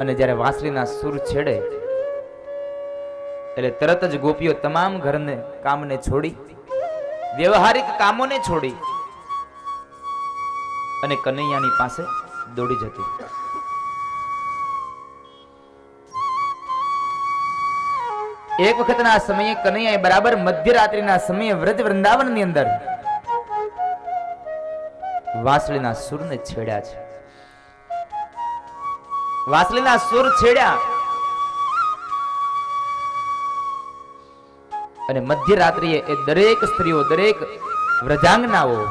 અને જ્યારે વાંસળીના સૂર છેડે એટલે તરત જ ગોપીઓ તમામ ઘરને કામને છોડી, વ્યવહારિક કામોને છોડી અને કનૈયાની પાસે દોડી જતી. એક વખતના સમયે કનૈયાએ બરાબર મધ્યરાત્રિના સમયે વ્રજ વૃંદાવનની અંદર વાંસળીના સૂરને છેડ્યા છે. વાંસળીના સૂર છેડ્યા અને મધ્યરાત્રિએ એ દરેક સ્ત્રીઓ, દરેક વ્રજાંગનાઓ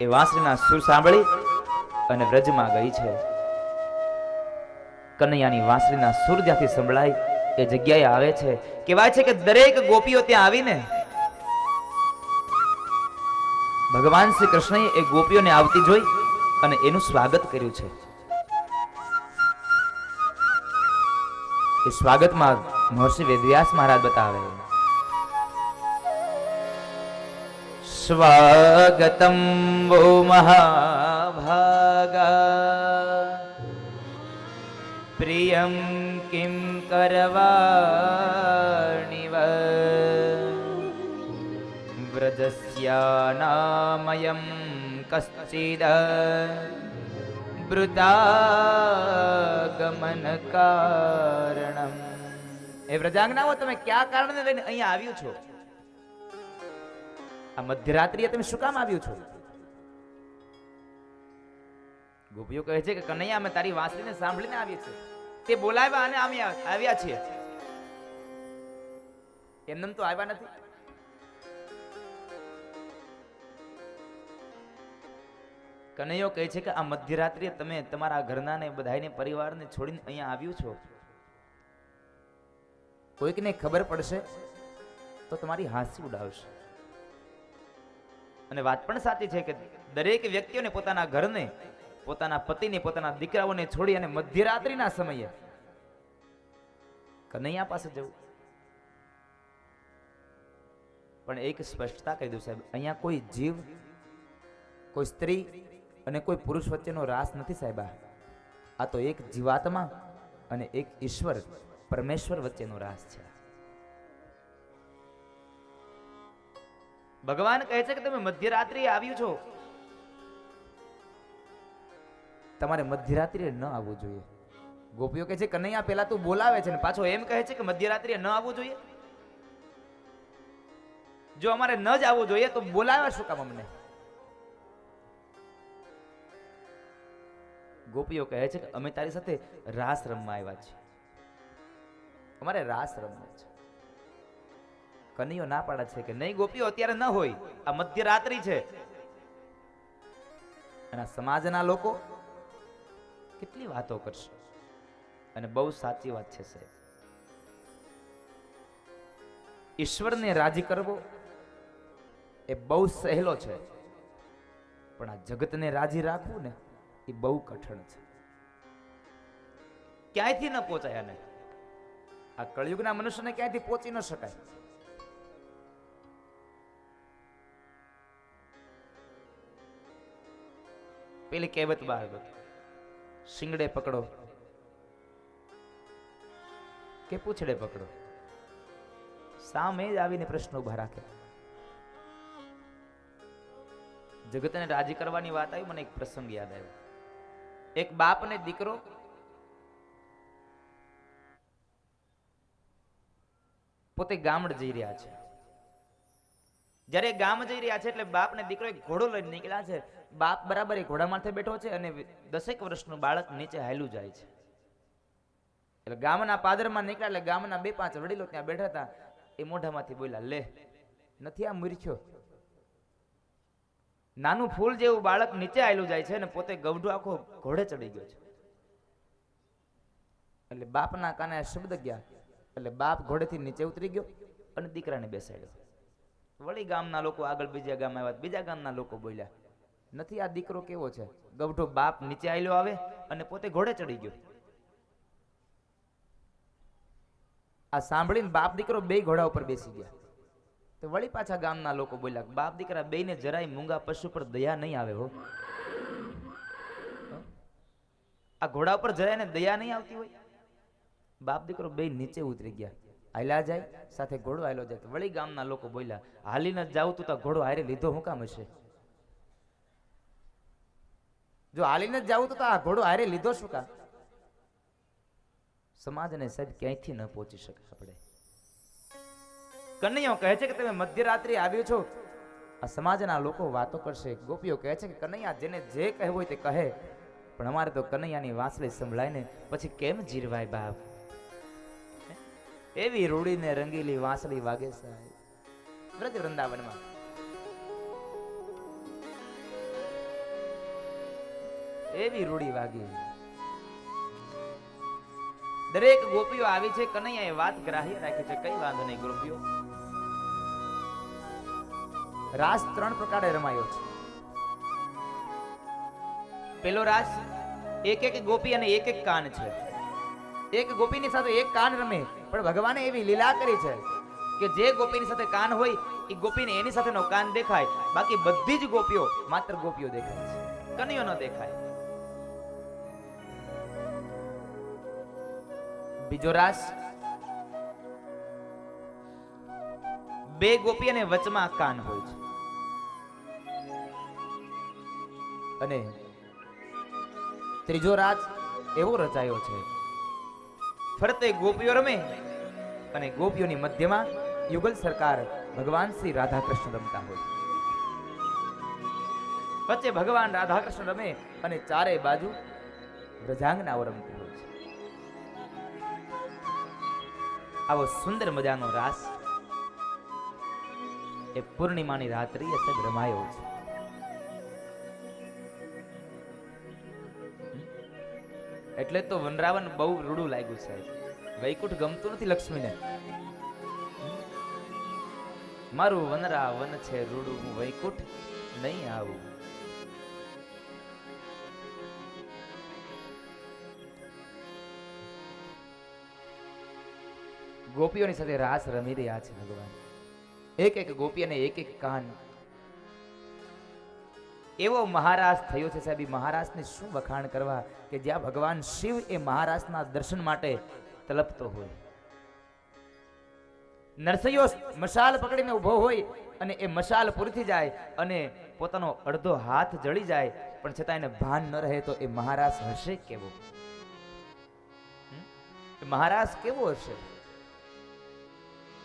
એ વાંસળીના સૂર સાંભળી અને વ્રજમાં ગઈ છે. કનૈયાની વાંસળીના સૂર જ્યાંથી સંભળાય એ જગ્યાએ આવે છે. કહેવાય છે કે દરેક ગોપીઓ ત્યાં આવીને ભગવાન શ્રી કૃષ્ણએ એ ગોપીઓને આવતી જોઈ અને એનું સ્વાગત કર્યું છે. એ સ્વાગતમાં મહર્ષિ વેદવ્યાસ મહારાજ બતાવે, સ્વાગતમ વો મહાભાગા પ્રિયમ કિમ કરવાણિવ વ્રજસ્યાનામયં કશ્ચિદ વૃદ્ધાગમન કારણમ. એ વ્રજાંગનાઓ, તમે કયા કારણે લઈને અહીંયા આવ્યું છો? આ મધ્યરાત્રિએ તમે શું કામ આવ્યું છો? ગોપીઓ કહે છે કે કનૈયા, અમે તારી વાંસળીને સાંભળીને આવીએ છીએ, તે બોલાવ્યા અને અમે આવ્યા છીએ. એમને તો આવ્યા નથી. કનૈયો કહે છે કે આ મધ્યરાત્રિએ તમે તમારા ઘરના ને બધાને પરિવારને છોડીને અહીંયા આવ્યું છો. કોઈકને ખબર પડશે તો તમારી હાંસી ઉડાવશે. અને વાત પણ સાચી છે કે દરેક વ્યક્તિઓને પોતાના ઘરને, પોતાના પતિને, પોતાના દીકરાઓને છોડી અને મધ્યરાત્રિના સમયે કનૈયા પાસે જવું. પણ એક સ્પષ્ટતા કહી દઉં સાહેબ, અહીંયા કોઈ જીવ, કોઈ સ્ત્રી અને કોઈ પુરુષ વચ્ચેનો રાસ નથી સાહેબ. આ તો એક જીવાત્મા અને એક ઈશ્વર પરમેશ્વર વચ્ચેનો રાસ છે. ભગવાન કહે છે કે તમે મધ્યરાત્રિએ આવ્યું છો, તમારે મધ્યરાત્રિએ ન આવવું જોઈએ. ગોપીઓ કહે છે કનૈયા, પેલા તું બોલાવે છે ને પાછો એમ કહે છે કે મધ્યરાત્રિએ ન આવવું જોઈએ. જો અમારે ન જ આવવું જોઈએ તો બોલાવ્યા શું કામ અમને? ગોપીઓ કહે છે કે અમે તારી સાથે રાસ રમવા આવ્યા છીએ, અમારે રાસ રમવો છે. કનૈયો ના પાડે છે કે નહીં ગોપીઓ, અત્યારે ન હોય, આ મધ્યરાત્રિ છે. અને સમાજના લોકો કેટલી વાતો કરશે, અને બહુ સાચી વાત છે સાહેબ. ઈશ્વરને રાજી કરવો એ બહુ સહેલો છે, પણ આ જગતને રાજી રાખવું ને એ બહુ કઠણ છે. ક્યાંયથી ન પહોંચાય આને. આ કળિયુગના મનુષ્યને ક્યાંયથી પહોંચી ન શકાય. પેલી કહેવત બહાર, શિંગડે પકડો કે પૂછડે પકડો, સામે જ આવીને પ્રશ્ન ઉભા રાખે. જગતને રાજી કરવાની વાત આવી, મને એક પ્રસંગ યાદ આવ્યો. એક બાપ ને દીકરો પોતે ગામડ જઈ રહ્યા છે. જ્યારે ગામ જઈ રહ્યા છે એટલે બાપ ને દીકરો એક ઘોડો લઈને નીકળ્યા છે. બાપ બરાબર એ ઘોડા માથે બેઠો છે અને 10 વર્ષનું બાળક નીચે હાલ્યું જાય છે. એટલે ગામના પાદરમાં નીકળ્યા એટલે ગામના 2-5 વડીલો ત્યાં બેઠા હતા. એ મોઢામાંથી બોલ્યા, લે નથી આ મૂર્ખ્યો, નાનું ફૂલ જેવું બાળક નીચે આવેલું જાય છે અને પોતે ગવઢો આખો ઘોડે ચડી ગયો છે. એટલે બાપના કાને શબ્દ ગયા એટલે બાપ ઘોડેથી નીચે ઉતરી ગયો અને દીકરાને બેસાડ્યો. વળી ગામના લોકો આગળ બીજા ગામ આવ્યા, બીજા ગામના લોકો બોલ્યા, નથી આ દીકરો કેવો છે, ગવઢો બાપ નીચે આવેલો આવે અને પોતે ઘોડે ચડી ગયો. આ સાંભળીને બાપ દીકરો બે ઘોડા ઉપર બેસી ગયા. તો વળી પાછા ગામના લોકો બોલ્યા, બાપ દીકરા બેયને જરાય મૂંગા પશુ પર દયા નહીં આવે હો. આ ઘોડા ઉપર જરાય ને દયા નહીં આવતી હોય? બાપ દીકરો બે નીચે ઉતરી ગયા, હાલ્યા જાય સાથે ઘોડો હાલ્યો જાય. વળી ગામના લોકો બોલ્યા, હાલીને જ જાવ તું તો ઘોડો હારે લીધો હું કામ હશે? જો હાલીને જ જાવું તો આ ઘોડો હારે લીધો શું કામ? સમાજને સાહેબ ક્યાંયથી ન પહોંચી શકે આપણે. કનૈયો કહે છે કે તમે મધ્યરાત્રિ આવ્યો છો, આ સમાજના લોકો વાતો કરશે. ગોપીઓ કહે છે કે કનૈયા જેને જે કહેવું હોય તે કહે, પણ અમારે તો કનૈયાની વાંસળી સંભળાય ને પછી કેમ જીરવાય બાપ? એવી રૂડીને રંગીલી વાંસળી વાગે સાહેબ વ્રજ વૃંદાવનમાં. એવી રૂડી વાગી. દરેક ગોપીઓ આવી છે. કનૈયાએ વાત ગ્રાહ્ય રાખી છે, કઈ વાંધો નહીં ગોપીઓ. રાસ 3 પ્રકારે રમાયો છે. પેલો રાસ એક એક ગોપી અને એક એક કાન છે. એક ગોપીની સાથે એક કાન રમે, પણ ભગવાને એવી લીલા કરી છે કે જે ગોપીની સાથે કાન હોય એ ગોપીને એની સાથેનો કાન દેખાય, બાકી બધી જ ગોપીઓ માત્ર ગોપીઓ દેખાય છે, કનૈયો ન દેખાય. બીજો રાસ બે ગોપી અને વચમાં કાન હોય છે. અને ત્રીજો રાસ એવો રચાયો છે, ફરતે ગોપીઓ રમે અને ગોપીઓની મધ્યમાં યુગલ સરકાર ભગવાન શ્રી રાધા કૃષ્ણ રમતા હોય. વચ્ચે ભગવાન રાધા કૃષ્ણ રમે અને ચારે બાજુ વ્રજાંગનાઓ રમતી હોય છે. આવો સુંદર મજાનો રાસ એ પૂર્ણિમાની રાત્રિએ સદ રમાયો છે. એટલે તો વનરાવન બહુ રૂડું લાગ્યું સાહેબ. વૈકુંઠ ગમતું નથી લક્ષ્મીને. મારું વનરાવન છે રૂડું, હું વૈકુંઠ નહીં આવું. ગોપીઓની સાથે રાસ રમી રહ્યા છે ભગવાન. એક એક ગોપી અને એક એક કાન. એવો મહારાસ થયો છે સાહેબ. મહારાસને શું વખાણ કરવા કે જ્યાં ભગવાન શિવ એ મહારાસના દર્શન માટે તલપતો હોય. નરસૈયો મશાલ પકડીને ઉભો હોય અને એ મશાલ પૂરી જાય અને પોતાનો અડધો હાથ જળી જાય, પણ છતાં એને ભાન ન રહે તો એ મહારાસ હશે કેવો? મહારાસ કેવો હશે?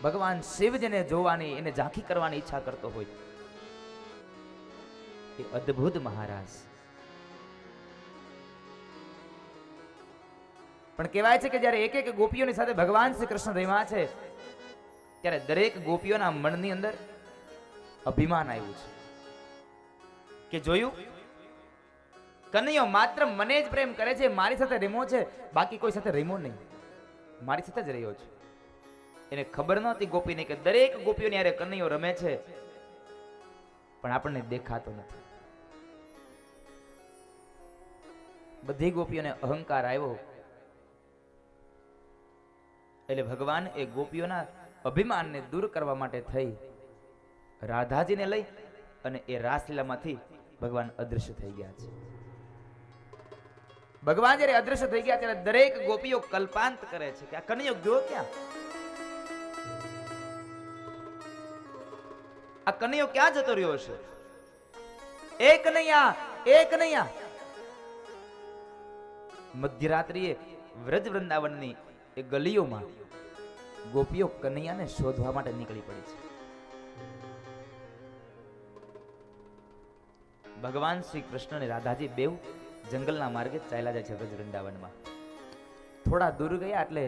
ભગવાન શિવ જેને જોવાની, એને ઝાંખી કરવાની ઈચ્છા કરતો હોય, એ અદ્ભુત મહારાજ. પણ કહેવાય છે કે જ્યારે એક એક ગોપીઓની સાથે ભગવાન શ્રી કૃષ્ણ રમ્યા છે, ત્યારે દરેક ગોપીઓના મનની અંદર અભિમાન આવ્યું છે કે જોયું કનૈયો માત્ર મને જ પ્રેમ કરે છે, મારી સાથે રમ્યો છે, બાકી કોઈ સાથે રમ્યો નહીં, મારી સાથે જ રહ્યો છે. એને ખબર નહોતી ગોપીને કે દરેક ગોપીઓની હારે કનૈયો રમે છે, પણ આપણને દેખાતો નથી. બધી ગોપીઓને અહંકાર આવ્યો એટલે ભગવાન એ ગોપીઓના અભિમાનને દૂર કરવા માટે થઈ રાધાજીને લઈ અને એ રાસલીલામાંથી ભગવાન અદૃશ્ય થઈ ગયા છે. ભગવાન જ્યારે અદૃશ્ય થઈ ગયા ત્યારે દરેક ગોપીઓ કલ્પાંત કરે છે કે આ કનૈયો ગયો ક્યાં? આ કનૈયો ક્યાં જતો રહ્યો છે? એ કનૈયા, એ કનૈયા. મધ્યરાત્રિએ વ્રજ વૃંદાવનની એ ગલીઓમાં ગોપીઓ કનૈયાને શોધવા માટે નીકળી પડી છે. ભગવાન શ્રી કૃષ્ણ અને રાધાજી બેવ જંગલના માર્ગે ચાલ્યા જાય છે વ્રજ વૃંદાવનમાં. થોડા દૂર ગયા એટલે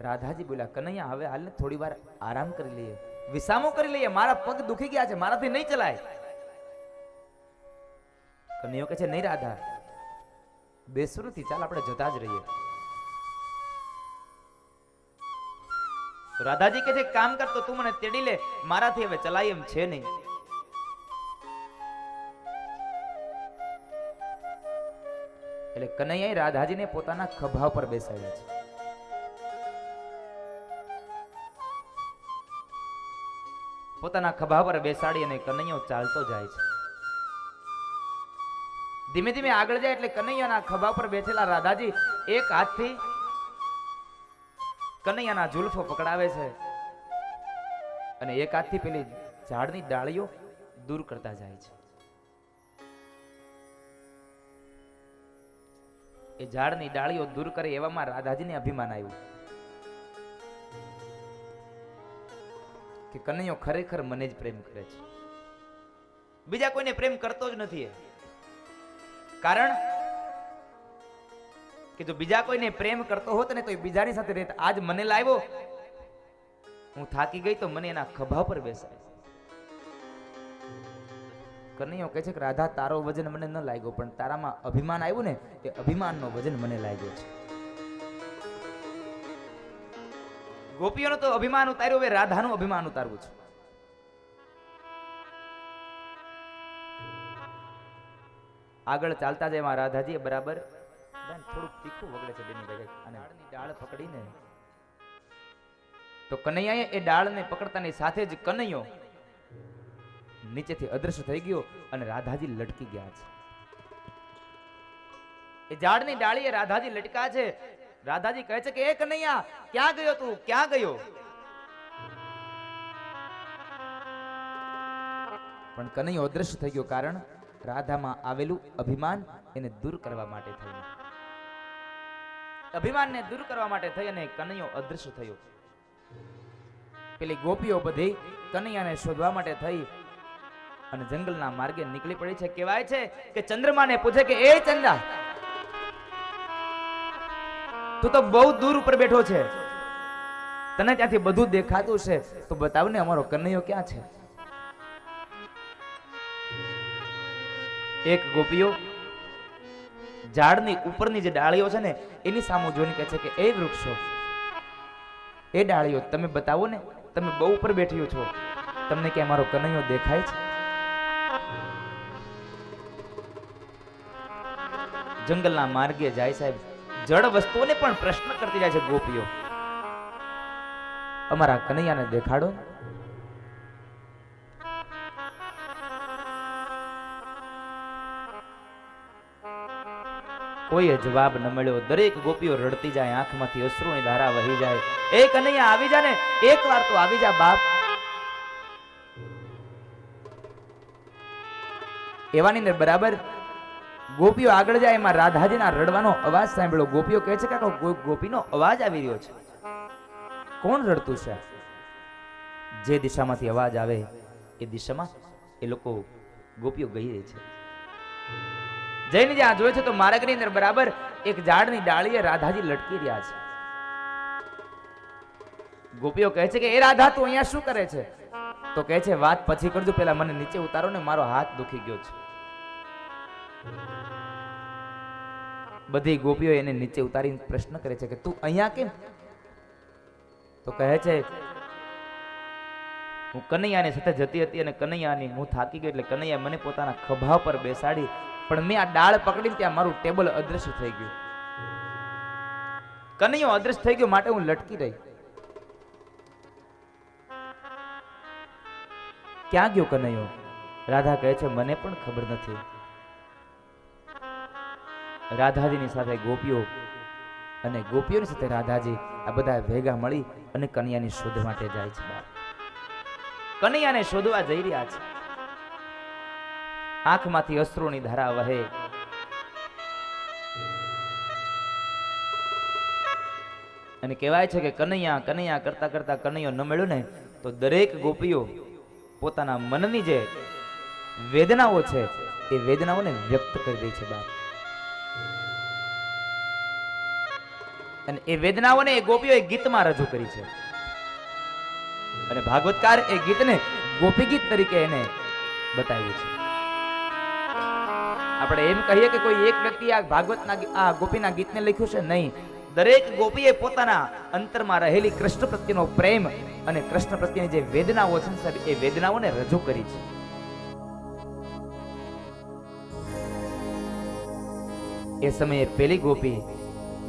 રાધાજી બોલ્યા, કનૈયા હવે હાલને થોડી વાર આરામ કરી લઈએ, વિસામો કરી લઈએ, મારા પગ દુખી ગયા છે, મારાથી નહીં ચલાય. કનૈયો કહે છે, નહીં રાધા, બેસરું થી ચાલ, આપણે જતા જ રહીએ. રાધાજી કહે છે, કામ કરતો તું મને તેડી લે, મારાથી હવે ચલાય એમ છે નહીં. એટલે કનૈયાએ રાધાજીને પોતાના ખભા પર બેસાડ્યા છે. પોતાના ખભા પર બેસાડી અને કનૈયો ચાલતો જાય છે. ધીમે ધીમે આગળ જાય એટલે કનૈયાના ખભા પર બેઠેલા રાધાજી એક હાથથી કનૈયાના ઝુલ્ફો પકડાવે છે અને એક હાથથી પેલી ઝાડની ડાળીઓ દૂર કરતા જાય છે. એ ઝાડની ડાળીઓ દૂર કરે એવામાં રાધાજીને અભિમાન આવ્યું કે કનૈયો ખરેખર મને જ પ્રેમ કરે છે, બીજા કોઈને પ્રેમ કરતો જ નથી. કારણ કે જો બીજા કોઈને પ્રેમ કરતો હોત ને તો એ બીજાની સાથે રહેત. આજ મને લાવ્યો, હું થાકી ગઈ તો મને એના ખભા પર બેસાય. કનૈયો કહે છે કે રાધા, તારો વજન મને ન લાગ્યો, પણ તારામાં અભિમાન આવ્યું ને, એ અભિમાનનો વજન મને લાગ્યો છે. ગોપીઓનો તો અભિમાન ઉતાર્યું, હવે રાધાનું અભિમાન ઉતારવું છે. આગળ ચાલતા જાય એમાં રાધાજી બરાબર થોડુંક તીખું વગડે છે બેની ભેગા અને ડાળ પકડીને તો કનૈયાએ એ ડાળને પકડતાની સાથે જ કનૈયો નીચેથી અદ્રશ્ય થઈ ગયો અને રાધાજી લટકી ગયા છે. એ ઝાડની ડાળીએ રાધાજી લટકા છે. રાધાજી કહે છે કે એ કનૈયા, ક્યાં ગયો તું, ક્યાં ગયો? પણ કનૈયો અદ્રશ્ય થઈ ગયો. કારણ રાધામાં આવેલું અભિમાન એને દૂર કરવા માટે થયું. અભિમાનને દૂર કરવા માટે થઈ અને કનૈયો અદ્રશ્ય થયો. પેલી ગોપીઓ બધી કનૈયાને શોધવા માટે થઈ અને જંગલના માર્ગે નીકળી પડી છે. કહેવાય છે કે ચંદ્રમાને પૂછે કે એ ચંદ્રા, તું તો બહુ દૂર ઉપર બેઠો છે, તને ત્યાંથી બધું દેખાતું છે, તો બતાવ ને અમારો કનૈયો ક્યાં છે? એક ગોપીઓ ઝાડની ઉપરની જે ડાળીઓ છે ને એની સામે જોઈને કહે છે કે એ વૃક્ષો, એ ડાળીઓ તમે બતાવો ને, તમે બહુ ઉપર બેઠ્યો છો, તમને ક્યાં મારો કનૈયો દેખાય છે? જંગલના માર્ગે જાય સાહેબ, જડ વસ્તુઓને પણ પ્રશ્ન કરતી જાય છે ગોપીઓ, અમારા કનૈયાને દેખાડો. કોઈ જવાબ ન મળ્યો. દરેક ગોપીઓ રડતી જાય, આંખમાંથી અશ્રુની ધારા વહી જાય. એ કનૈયા આવી જા ને, એક વાર તો આવી જા બાપ. એવાની ને બરાબર ગોપીઓ આગળ જાય એમાં રાધાજીના રડવાનો અવાજ સાંભળ્યો. ગોપીઓ કહે છે કે ગોપીનો અવાજ આવી રહ્યો છે, કોણ રડતું છે? જે દિશામાંથી અવાજ આવે એ દિશામાં એ લોકો ગોપીઓ ગઈ રહી છે. જઈને જ્યાં જોયે છે તો માર્ગની અંદર બરાબર એક ઝાડની ડાળીએ રાધાજી લટકી રહ્યા છે. ગોપીઓ કહે છે કે એ રાધા, તું અહીંયા શું કરે છે? તો કહે છે વાત પછી કરજો, પેલા મને નીચે ઉતારો ને, મારો હાથ દુખી ગયો છે. બધી ગોપીઓ એને નીચે ઉતારીને પ્રશ્ન કરે છે કે તું અહીંયા કેમ? તો કહે છે હું કનૈયાની સાથે જતી હતી અને કનૈયાની હું થાકી ગઈ એટલે કનૈયા મને પોતાના ખભા પર બેસાડી, પણ મેં આ ડાળ પકડીને ત્યાં મારું ટેબલ અદ્રશ્ય થઈ ગયું. કનૈયો અદ્રશ્ય થઈ ગયો માટે હું લટકી રહી. ક્યાં ગયો કનૈયો? રાધા કહે છે મને પણ ખબર નથી. રાધાજીની સાથે ગોપીઓ અને ગોપીઓની સાથે રાધાજી આ બધા ભેગા મળી અને કનૈયાની શોધ માટે જાય છે. કનૈયાને શોધવા જઈ રહ્યા છે. આંખમાંથી અશ્રુની ધારા વહે. અને કહેવાય છે કે કનૈયા કનૈયા કરતા કરતા કનૈયો ન મળ્યો ને તો દરેક ગોપીઓ પોતાના મનની જે વેદનાઓ છે એ વેદનાઓને વ્યક્ત કરી દે છે બાપ. અને એ વેદનાઓને એ ગોપીઓએ ગીતમાં રજૂ કરી છે. અને ભાગવતકાર એ ગીતને ગોપી ગીત તરીકે એને બતાવ્યું છે. આપણે એમ કહીએ કે કોઈ એક વ્યક્તિ આ ભાગવતના આ ગોપીના ગીતને લખ્યું છે? નહીં. દરેક ગોપીએ પોતાના અંતરમાં રહેલી કૃષ્ણ પ્રત્યેનો પ્રેમ અને કૃષ્ણ પ્રત્યેની જે વેદનાઓ છે એ વેદનાઓને રજૂ કરી છે. એ સમયે પેલી ગોપી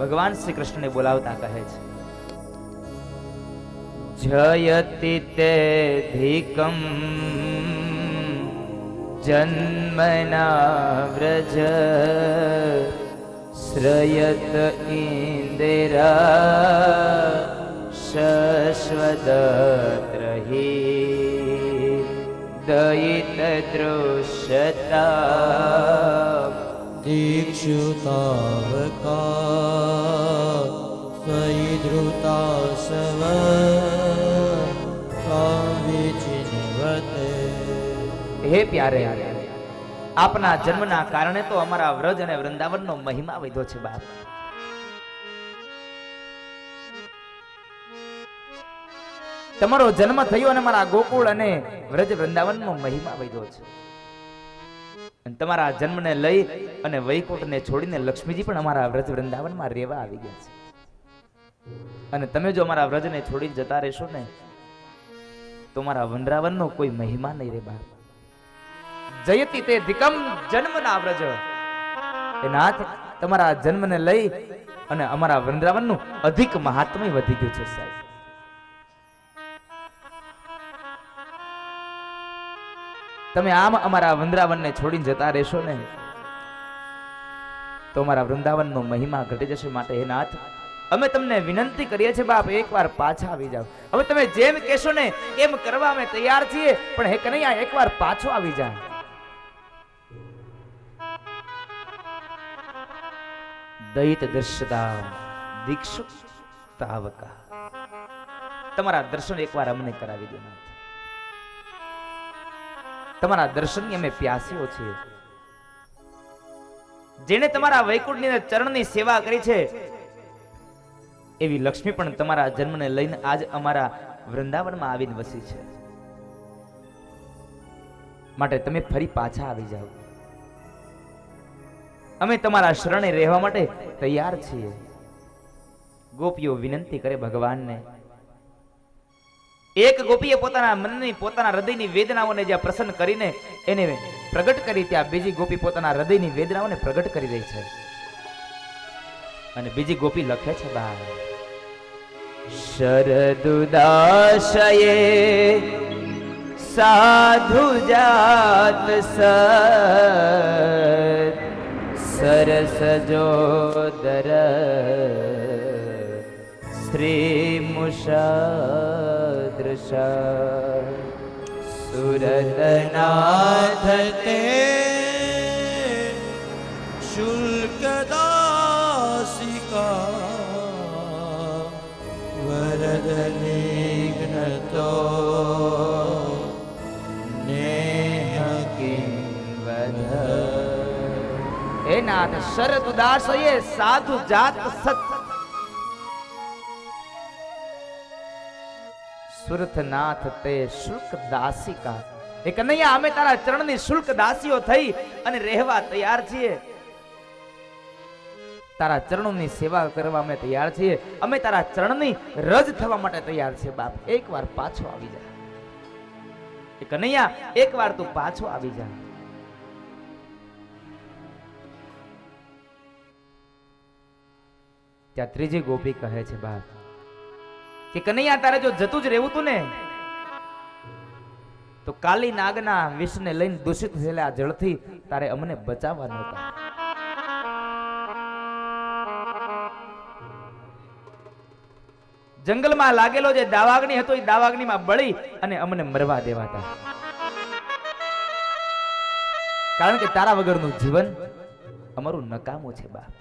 ભગવાન શ્રી કૃષ્ણને બોલાવતા કહે છે જયતિ તે ધીકમ જન્મના વ્રજ શ્રયત ઇન્દિરા શશ્વદત્રહી દયિત દૃશ્યતા દીક્ષુતાવકા સ્વૈધૃતાસવ કાવ્યચિન્વતે. હે પ્યારે, આપના જન્મના કારણે તો અમારા વ્રજ અને વૃંદાવનનો મહિમા વધ્યો છે બાપ. તમારો જન્મ થયો અને મારા ગોકુળ અને વ્રજ વૃંદાવનનો મહિમા વધ્યો છે. અને તમારા જન્મને લઈ અને વૈકુંઠને છોડીને લક્ષ્મીજી પણ અમારા વ્રજ વૃંદાવનમાં રહેવા આવી ગયા છે. અને તમે જો અમારા વ્રજને છોડીને જતા રહેશો ને તો મારા વૃંદાવનનો કોઈ મહિમા નહીં રે બાપ. જયતી તે દિકમ જન્મના વ્રજ. એ નાથ, તમારા જન્મને લઈ અને અમારા વૃંદાવનનું અધિક મહાત્મ્ય વધી ગયું છે સાહેબ. તમે આમ અમારા વૃંદાવનને છોડીને જતા રહેશો ને તો અમારા વૃંદાવનનો મહિમા ઘટી જશે. માટે હે નાથ, અમે તમને વિનંતી કરીએ છીએ બાપ, એકવાર પાછા આવી જાઓ. હવે તમે જેમ કહેશો ને એમ કરવા અમે તૈયાર છીએ, પણ હે કનૈયા, એકવાર પાછો આવી જા. દયિત દર્શતા દીક્ષુ તાવકા. તમારા દર્શન એકવાર અમને કરાવી દો નાથ. તમારા દર્શનની અમે પ્યાસીઓ છીએ. જેને તમારા વૈકુંઠની ચરણની સેવા કરી છે એવી લક્ષ્મી પણ તમારા જન્મને લઈને આજ અમારા વૃંદાવનમાં આવીને વસી છે. માટે તમે ફરી પાછા આવી જાઓ. અમે તમારા શરણે રહેવા માટે તૈયાર છીએ. ગોપીઓ વિનંતી કરે ભગવાનને. એક ગોપીએ પોતાના મનની, પોતાના હૃદયની વેદનાઓને જ્યાં પ્રસન્ન કરીને એને પ્રગટ કરી, ત્યાં બીજી ગોપી પોતાના હૃદયની વેદનાઓને પ્રગટ કરી રહી છે. અને બીજી ગોપી લખે છે બા, શરદુદાશયે સાધુ જાત સરસ જોદર શ્રી મુષાદૃશા સુરતનાથ તે શુલ્કદાસિકા વરદનિઘ્નતો નેહ કિંવદ. હે નાથ, શરદ ઉદાસયે સાધુ જાત સત સુરથનાથ તે શુલ્ક દાસિકા. એ કનૈયા, અમે તારા ચરણની શુલ્ક દાસીઓ થઈ અને રહેવા તૈયાર છીએ. તારા ચરણોની સેવા કરવા અમે તૈયાર છીએ. અમે તારા ચરણની રજ થવા માટે તૈયાર છીએ બાપ. એકવાર પાછો આવી જા. એ કનૈયા, એકવાર તું પાછો આવી જા. ત્યાં ત્રીજી ગોપી કહે છે બાપ કે કનૈયા, તારે જો જતું જ રહેવું તું ને તો કાલી નાગના વિષને લઈને દૂષિત થયેલા જળથી તારે અમને બચાવવા નહોતા. જંગલમાં લાગેલો જે દાવાગ્નિ હતો એ દાવાગ્નિમાં બળી અને અમને મરવા દેવાતા. કારણ કે તારા વગરનું જીવન અમારું નકામું છે બાપ.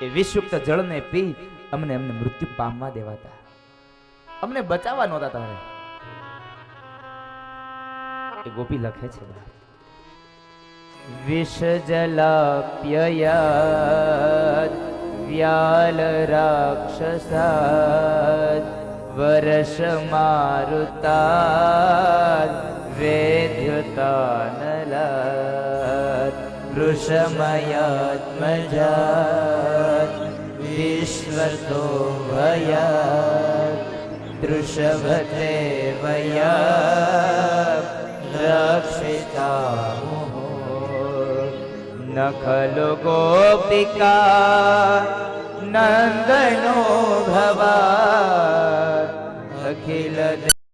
એ વિષયુક્ત જળને પી અમને મૃત્યુ પામવા દેવાતા. અમને બચાવવા નહોતા તારે. એ ગોપી લખે છે, વિષ જલાપ્યયાદ વ્યાલ રાક્ષસાદ વર્ષ મારુતાદ વેદ્યતાનલાદ વૃષમયાત્મજાત વિશ્વતો ભયાત દૃષભતે વયા રક્ષિતા ન ખલુ ગોપિકા નંદનો ભવા અખિલ